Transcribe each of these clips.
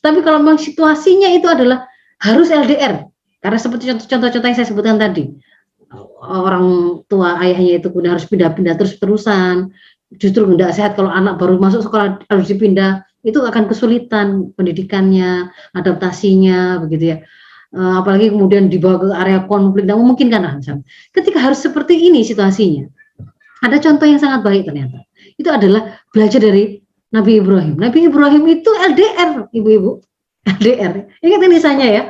Tapi kalau memang situasinya itu adalah harus LDR, karena seperti contoh-contoh yang saya sebutkan tadi, orang tua ayahnya itu kemudian harus pindah-pindah terus-terusan, justru tidak sehat kalau anak baru masuk sekolah harus dipindah, itu akan kesulitan pendidikannya, adaptasinya, begitu ya. Apalagi kemudian dibawa ke area konflik, tidak memungkinkan lah. Ketika harus seperti ini situasinya, ada contoh yang sangat baik ternyata. Itu adalah belajar dari Nabi Ibrahim. Nabi Ibrahim itu LDR, ibu-ibu. LDR. Ingat ini kisahnya ya.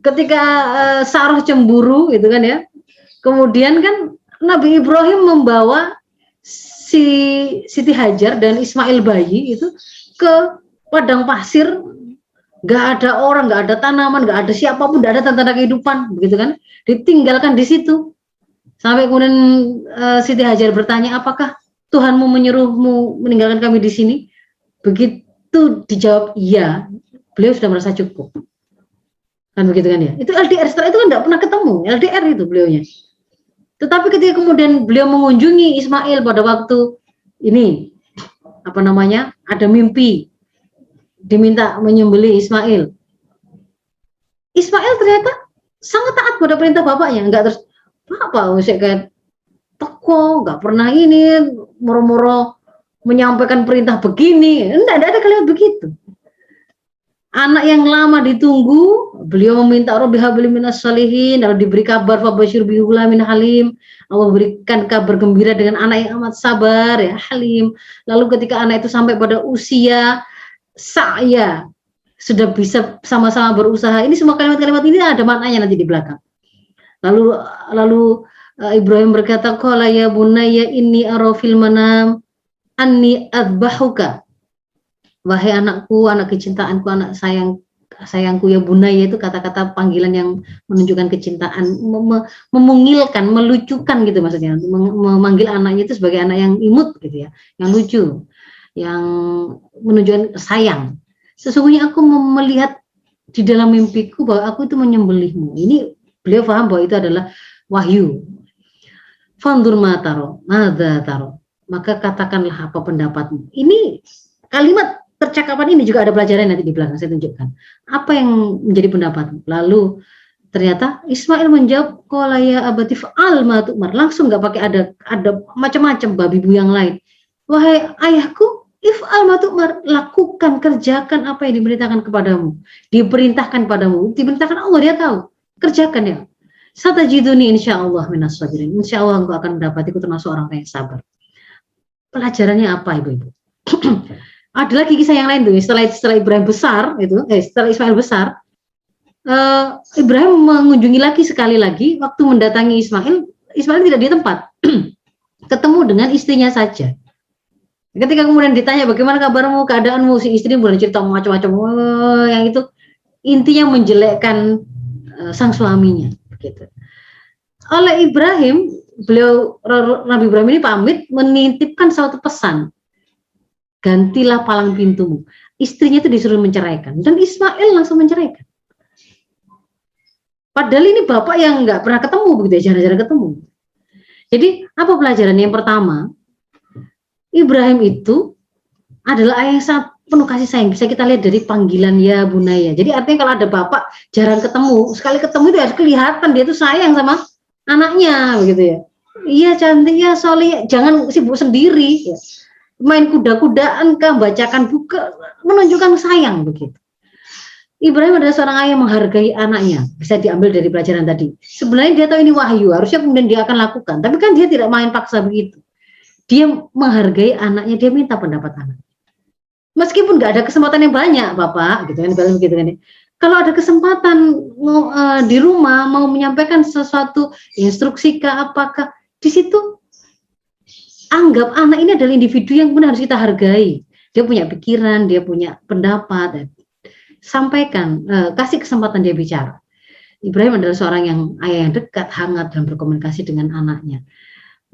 Ketika Sarah cemburu gitu kan ya. Kemudian kan Nabi Ibrahim membawa Siti Hajar dan Ismail bayi itu ke padang pasir, nggak ada orang, nggak ada tanaman, nggak ada siapapun, nggak ada tanda-tanda kehidupan, begitu kan? Ditinggalkan di situ. Sampai kemudian Siti Hajar bertanya, apakah Tuhanmu menyuruhmu meninggalkan kami di sini? Begitu dijawab iya, beliau sudah merasa cukup. Kan begitu kan ya? Itu LDR, setelah itu kan nggak pernah ketemu, LDR itu beliaunya. Tetapi ketika kemudian beliau mengunjungi Ismail pada waktu ini, apa namanya, ada mimpi, diminta menyembelih Ismail. Ismail ternyata sangat taat pada perintah bapaknya, enggak terus, Bapak usik kayak teko, enggak pernah ini, moro-moro menyampaikan perintah begini, enggak ada kalimat begitu. Anak yang lama ditunggu, beliau meminta Rabbi habli minas sholihin, lalu diberi kabar fabasyir bi ghulamin halim. Allah berikan kabar gembira dengan anak yang amat sabar ya, halim. Lalu ketika anak itu sampai pada usia saya sudah bisa sama-sama berusaha. Ini semua kalimat-kalimat ini ada maknanya nanti di belakang. Lalu Ibrahim berkata, qala ya bunayya inni ara fil manam anni adbahuka. Wahai anakku, anak kecintaanku, anak sayangku ya bunaya, itu kata-kata panggilan yang menunjukkan kecintaan, memungilkan, melucukan gitu maksudnya, memanggil anaknya itu sebagai anak yang imut gitu ya, yang lucu, yang menunjukkan sayang. Sesungguhnya aku melihat di dalam mimpiku bahwa aku itu menyembelihmu. Ini beliau paham bahwa itu adalah wahyu. Fandur ma taro, madza taro. Maka katakanlah apa pendapatmu. Ini kalimat percakapan ini juga ada pelajaran nanti di belakang, saya tunjukkan. Apa yang menjadi pendapatmu? Lalu ternyata Ismail menjawab, qala ya abati fa'al ma tu'mar. Langsung nggak pakai ada macam-macam babi bu yang lain. Wahai ayahku, if'al ma tu'mar, lakukan, kerjakan apa yang diperintahkan kepadamu. Diperintahkan padamu, diperintahkan Allah, dia tahu. Kerjakan ya. Satajiduni insyaallah minas sabirin. Insyaallah engkau akan mendapatiku termasuk orang yang sabar. Pelajarannya apa ibu-ibu? Ada lagi kisah yang lain tuh, setelah Ibrahim besar itu, setelah Ismail besar, Ibrahim mengunjungi lagi sekali lagi waktu mendatangi Ismail tidak di tempat, ketemu dengan istrinya saja. Ketika kemudian ditanya bagaimana kabarmu, keadaanmu, si istri boleh cerita macam-macam, yang itu intinya menjelekkan sang suaminya, begitu. Oleh Ibrahim, Nabi Ibrahim ini pamit menitipkan suatu pesan. Gantilah palang pintumu. Istrinya itu disuruh menceraikan dan Ismail langsung menceraikan. Padahal ini bapak yang nggak pernah ketemu begitu ya, jarang-jarang ketemu. Jadi apa pelajaran? Yang pertama, Ibrahim itu adalah ayah yang sangat penuh kasih sayang. Bisa kita lihat dari panggilan ya bunaya. Jadi artinya kalau ada bapak jarang ketemu, sekali ketemu itu harus kelihatan dia tuh sayang sama anaknya begitu ya. Iya cantik ya, soleh, jangan sibuk sendiri ya. Main kuda-kudaan kah, bacakan buku, menunjukkan sayang begitu. Ibrahim adalah seorang ayah yang menghargai anaknya. Bisa diambil dari pelajaran tadi. Sebenarnya dia tahu ini wahyu, harusnya kemudian dia akan lakukan. Tapi kan dia tidak main paksa begitu. Dia menghargai anaknya, dia minta pendapat anak. Meskipun nggak ada kesempatan yang banyak, Bapak, gitu kan, begitu kan. Kalau ada kesempatan di rumah mau menyampaikan sesuatu instruksi kah, apakah di situ anggap anak ini adalah individu yang benar harus kita hargai. Dia punya pikiran, dia punya pendapat. Sampaikan, kasih kesempatan dia bicara. Ibrahim adalah seorang yang ayah yang dekat, hangat dan berkomunikasi dengan anaknya.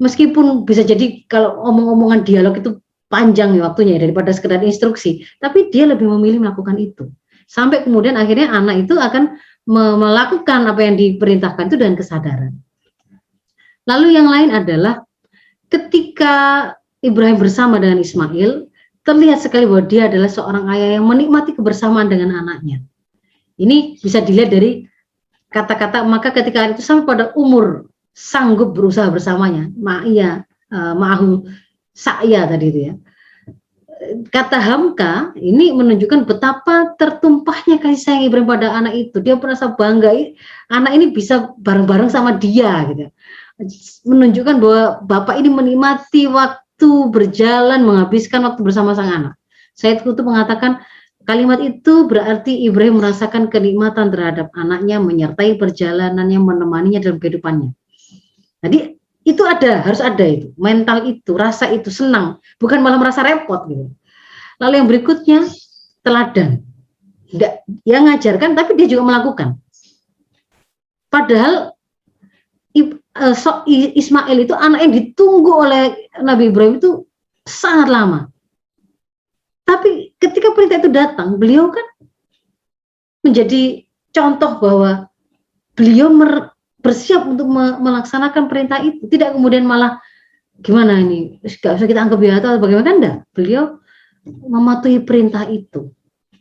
Meskipun bisa jadi kalau omong-omongan dialog itu panjang ya waktunya daripada sekedar instruksi, tapi dia lebih memilih melakukan itu. Sampai kemudian akhirnya anak itu akan melakukan apa yang diperintahkan itu dengan kesadaran. Lalu yang lain adalah ketika Ibrahim bersama dengan Ismail, terlihat sekali bahwa dia adalah seorang ayah yang menikmati kebersamaan dengan anaknya. Ini bisa dilihat dari kata-kata, maka ketika itu sampai pada umur sanggup berusaha bersamanya, ma'ahu sa'ya tadi itu ya. Kata Hamka ini menunjukkan betapa tertumpahnya kasih sayang Ibrahim pada anak itu. Dia merasa bangga anak ini bisa bareng-bareng sama dia gitu. Menunjukkan bahwa bapak ini menikmati waktu berjalan, menghabiskan waktu bersama sang anak. Sayyid Qutb mengatakan kalimat itu berarti Ibrahim merasakan kenikmatan terhadap anaknya, menyertai perjalanannya, menemaninya dalam kehidupannya. Jadi itu harus ada itu, mental itu, rasa itu, senang, bukan malah merasa repot gitu. Lalu yang berikutnya, teladan. Dia ngajarkan tapi dia juga melakukan. Padahal Ismail itu anak yang ditunggu oleh Nabi Ibrahim itu sangat lama. Tapi ketika perintah itu datang, beliau kan menjadi contoh bahwa beliau bersiap untuk melaksanakan perintah itu, tidak kemudian malah gimana ini, gak usah kita anggap ya atau bagaimana, kan enggak. Beliau mematuhi perintah itu,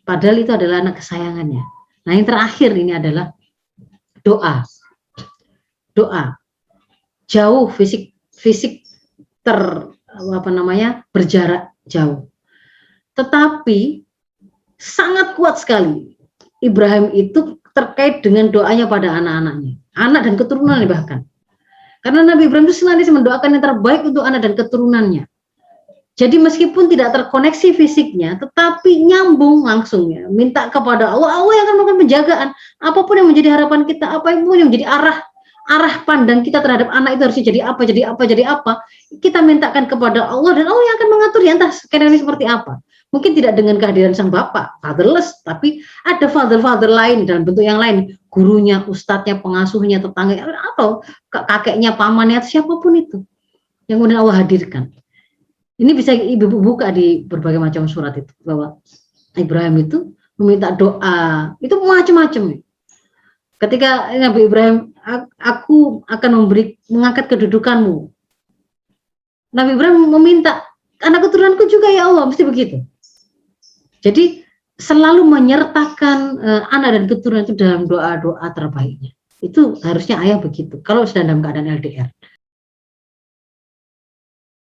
padahal itu adalah anak kesayangannya. Nah yang terakhir ini adalah doa. Jauh fisik berjarak jauh, tetapi sangat kuat sekali Ibrahim itu terkait dengan doanya pada anak-anaknya, anak dan keturunannya bahkan. Karena Nabi Ibrahim itu senantiasa mendoakan yang terbaik untuk anak dan keturunannya. Jadi meskipun tidak terkoneksi fisiknya, tetapi nyambung langsung ya, minta kepada Allah, Allah yang akan melakukan penjagaan. Apapun yang menjadi harapan kita, apapun yang menjadi arah pandang kita terhadap anak itu harusnya jadi apa, kita mintakan kepada Allah dan Allah yang akan mengatur ya, entah skenario seperti apa. Mungkin tidak dengan kehadiran sang bapak, fatherless, tapi ada father lain dalam bentuk yang lain, gurunya, ustadznya, pengasuhnya, tetangga, atau kakeknya, pamannya, siapapun itu yang kemudian Allah hadirkan. Ini bisa ibu buka di berbagai macam surat itu, bahwa Ibrahim itu meminta doa, itu macam-macam. Ketika Nabi Ibrahim, aku akan mengangkat kedudukanmu. Nabi Ibrahim meminta, anak keturunanku juga ya Allah, mesti begitu. Jadi selalu menyertakan anak dan keturunan itu dalam doa-doa terbaiknya. Itu harusnya ayah begitu, kalau sedang dalam keadaan LDR.